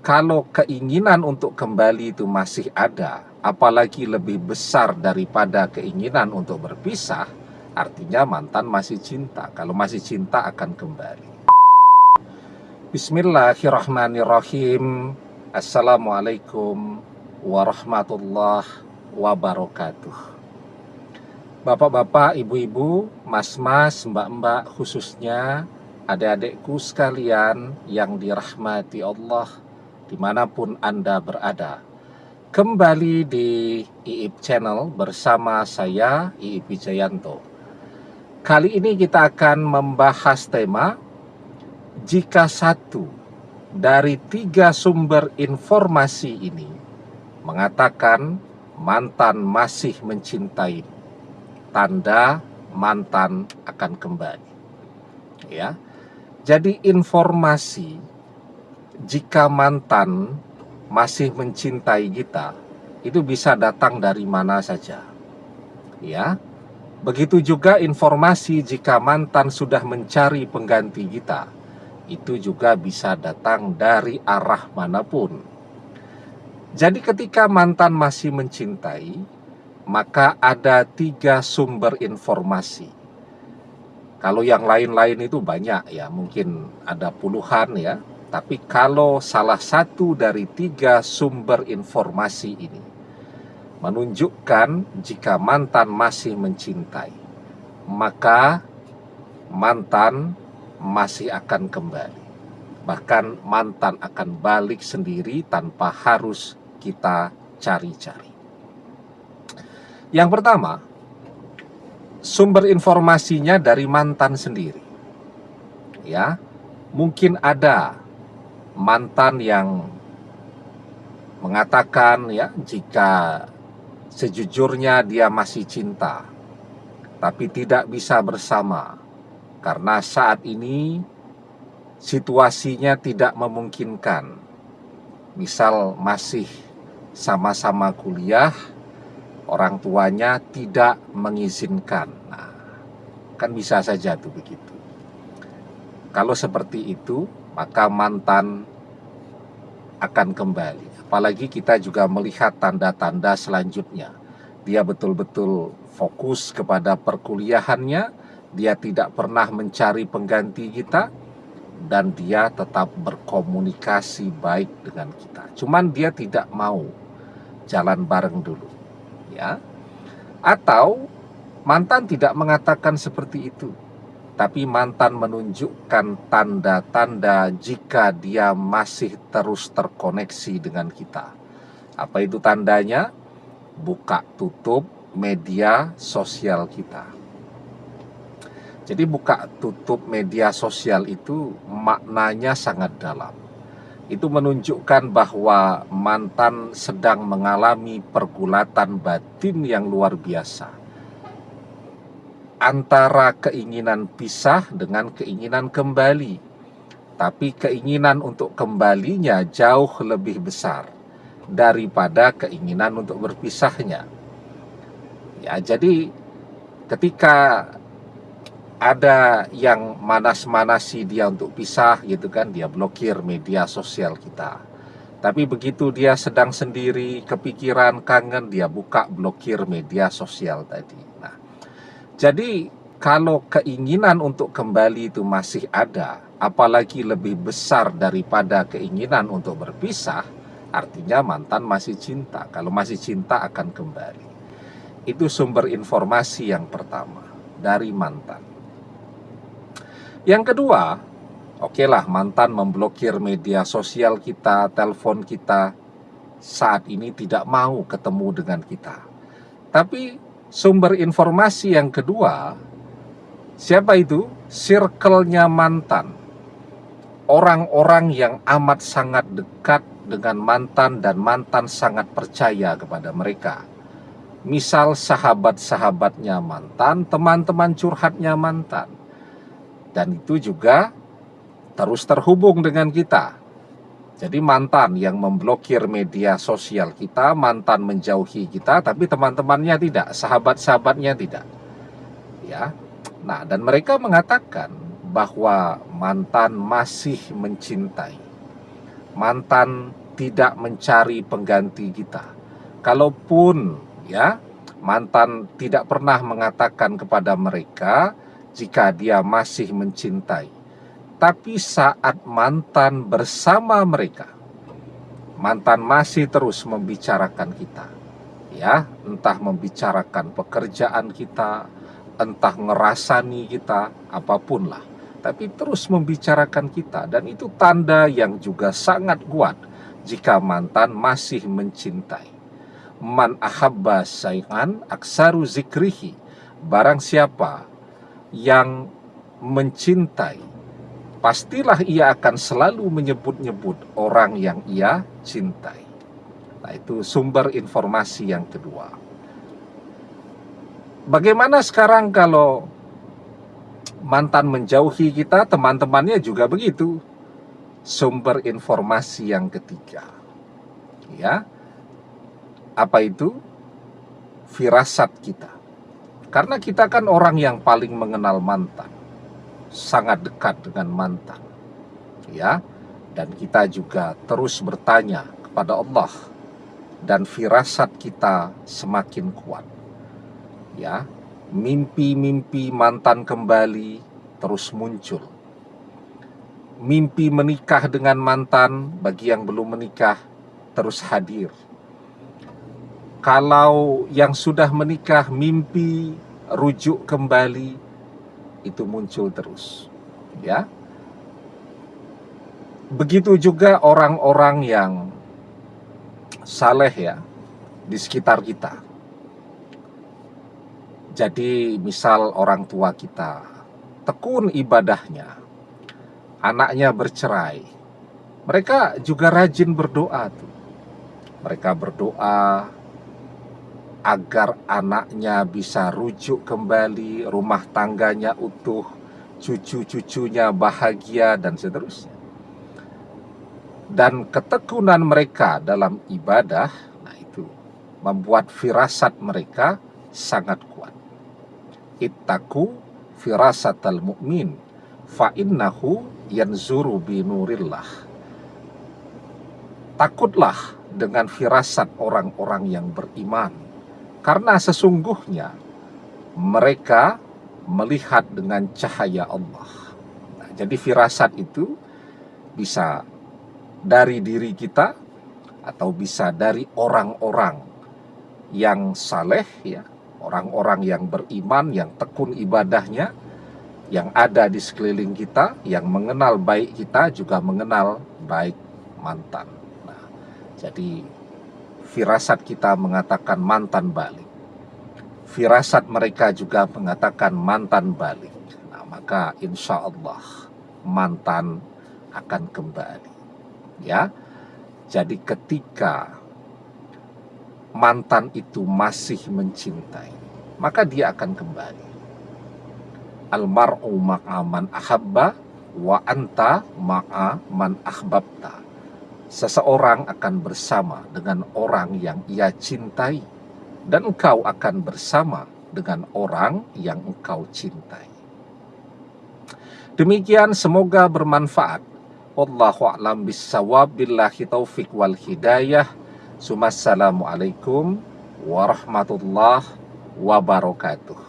kalau keinginan untuk kembali itu masih ada, apalagi lebih besar daripada keinginan untuk berpisah, artinya mantan masih cinta. Kalau masih cinta akan kembali. Bismillahirrahmanirrahim. Assalamualaikum warahmatullahi wabarakatuh. Bapak-bapak, ibu-ibu, mas-mas, mbak-mbak, khususnya adik-adikku sekalian yang dirahmati Allah dimanapun Anda berada. Kembali di IIP Channel bersama saya, IIP Wijayanto. Kali ini kita akan membahas tema jika satu dari 3 sumber informasi ini mengatakan mantan masih mencintai, tanda mantan akan kembali. Ya. Jadi informasi jika mantan masih mencintai kita itu bisa datang dari mana saja. Ya. Begitu juga informasi jika mantan sudah mencari pengganti kita, itu juga bisa datang dari arah manapun. Jadi ketika mantan masih mencintai, maka ada 3 sumber informasi. Kalau yang lain-lain itu banyak ya, mungkin ada puluhan ya. Tapi kalau salah satu dari 3 sumber informasi ini menunjukkan jika mantan masih mencintai, maka mantan masih akan kembali. Bahkan mantan akan balik sendiri tanpa harus kita cari-cari. Yang pertama, sumber informasinya dari mantan sendiri. Ya, mungkin ada mantan yang mengatakan ya, jika sejujurnya dia masih cinta, tapi tidak bisa bersama karena saat ini situasinya tidak memungkinkan. Misal masih sama-sama kuliah, orang tuanya tidak mengizinkan. Nah, kan bisa saja tuh begitu. Kalau seperti itu, maka mantan akan kembali. Apalagi kita juga melihat tanda-tanda selanjutnya. Dia betul-betul fokus kepada perkuliahannya, dia tidak pernah mencari pengganti kita, dan dia tetap berkomunikasi baik dengan kita. Cuman dia tidak mau jalan bareng dulu. Ya. Atau mantan tidak mengatakan seperti itu, tapi mantan menunjukkan tanda-tanda jika dia masih terus terkoneksi dengan kita. Apa itu tandanya? Buka tutup media sosial kita. Jadi buka tutup media sosial itu maknanya sangat dalam. Itu menunjukkan bahwa mantan sedang mengalami pergulatan batin yang luar biasa antara keinginan pisah dengan keinginan kembali. Tapi keinginan untuk kembalinya jauh lebih besar daripada keinginan untuk berpisahnya. Ya, jadi ketika ada yang manas-manasi dia untuk pisah gitu kan, dia blokir media sosial kita. Tapi begitu dia sedang sendiri, kepikiran, kangen, dia buka blokir media sosial tadi. Nah, jadi kalau keinginan untuk kembali itu masih ada, apalagi lebih besar daripada keinginan untuk berpisah, artinya mantan masih cinta. Kalau masih cinta akan kembali. Itu sumber informasi yang pertama dari mantan. Yang kedua, okelah mantan memblokir media sosial kita, telepon kita, saat ini tidak mau ketemu dengan kita. Tapi sumber informasi yang kedua, siapa itu? Circle-nya mantan. Orang-orang yang amat sangat dekat dengan mantan dan mantan sangat percaya kepada mereka. Misal sahabat-sahabatnya mantan, teman-teman curhatnya mantan. Dan itu juga terus terhubung dengan kita. Jadi mantan yang memblokir media sosial kita, mantan menjauhi kita, tapi teman-temannya tidak, sahabat-sahabatnya tidak. Ya. Nah, dan mereka mengatakan bahwa mantan masih mencintai. mantan tidak mencari pengganti kita. Kalaupun ya, mantan tidak pernah mengatakan kepada mereka jika dia masih mencintai. Tapi saat mantan bersama mereka, mantan masih terus membicarakan kita. Ya, entah membicarakan pekerjaan kita, entah ngerasani kita, apapun lah. Tapi terus membicarakan kita, dan itu tanda yang juga sangat kuat jika mantan masih mencintai. Man ahabba syai'an aksaru zikrihi. Barang siapa yang mencintai, pastilah ia akan selalu menyebut-nyebut orang yang ia cintai. Nah, itu sumber informasi yang kedua. Bagaimana sekarang kalau mantan menjauhi kita, teman-temannya juga begitu? Sumber informasi yang ketiga. Ya. Apa itu? Firasat kita. Karena kita kan orang yang paling mengenal mantan, sangat dekat dengan mantan. Ya. Dan kita juga terus bertanya kepada Allah, dan firasat kita semakin kuat. Ya. Mimpi-mimpi mantan kembali terus muncul. Mimpi menikah dengan mantan bagi yang belum menikah terus hadir. Kalau yang sudah menikah, mimpi rujuk kembali itu muncul terus. Ya. Begitu juga orang-orang yang saleh ya di sekitar kita. Jadi misal orang tua kita tekun ibadahnya, anaknya bercerai, mereka juga rajin berdoa tuh. Mereka berdoa agar anaknya bisa rujuk kembali, rumah tangganya utuh, cucu-cucunya bahagia, dan seterusnya. Dan ketekunan mereka dalam ibadah, nah itu membuat firasat mereka sangat kuat. Ittaku firasatal mu'min fa innahu yanzuru binurillah. Takutlah dengan firasat orang-orang yang beriman, karena sesungguhnya mereka melihat dengan cahaya Allah. Nah, jadi firasat itu bisa dari diri kita atau bisa dari orang-orang yang saleh ya, orang-orang yang beriman, yang tekun ibadahnya, yang ada di sekeliling kita, yang mengenal baik kita, juga mengenal baik mantan. Nah, jadi firasat kita mengatakan mantan balik. Firasat mereka juga mengatakan mantan balik. Nah, maka insya Allah mantan akan kembali. Ya, jadi ketika mantan itu masih mencintai, maka dia akan kembali. Almar'u ma'a man ahabba wa anta ma'a man ahbabta. Seseorang akan bersama dengan orang yang ia cintai, dan engkau akan bersama dengan orang yang engkau cintai. Demikian, semoga bermanfaat. Wallahu a'lam bissawab, billahi taufik wal hidayah. Assalamualaikum warahmatullahi wabarakatuh.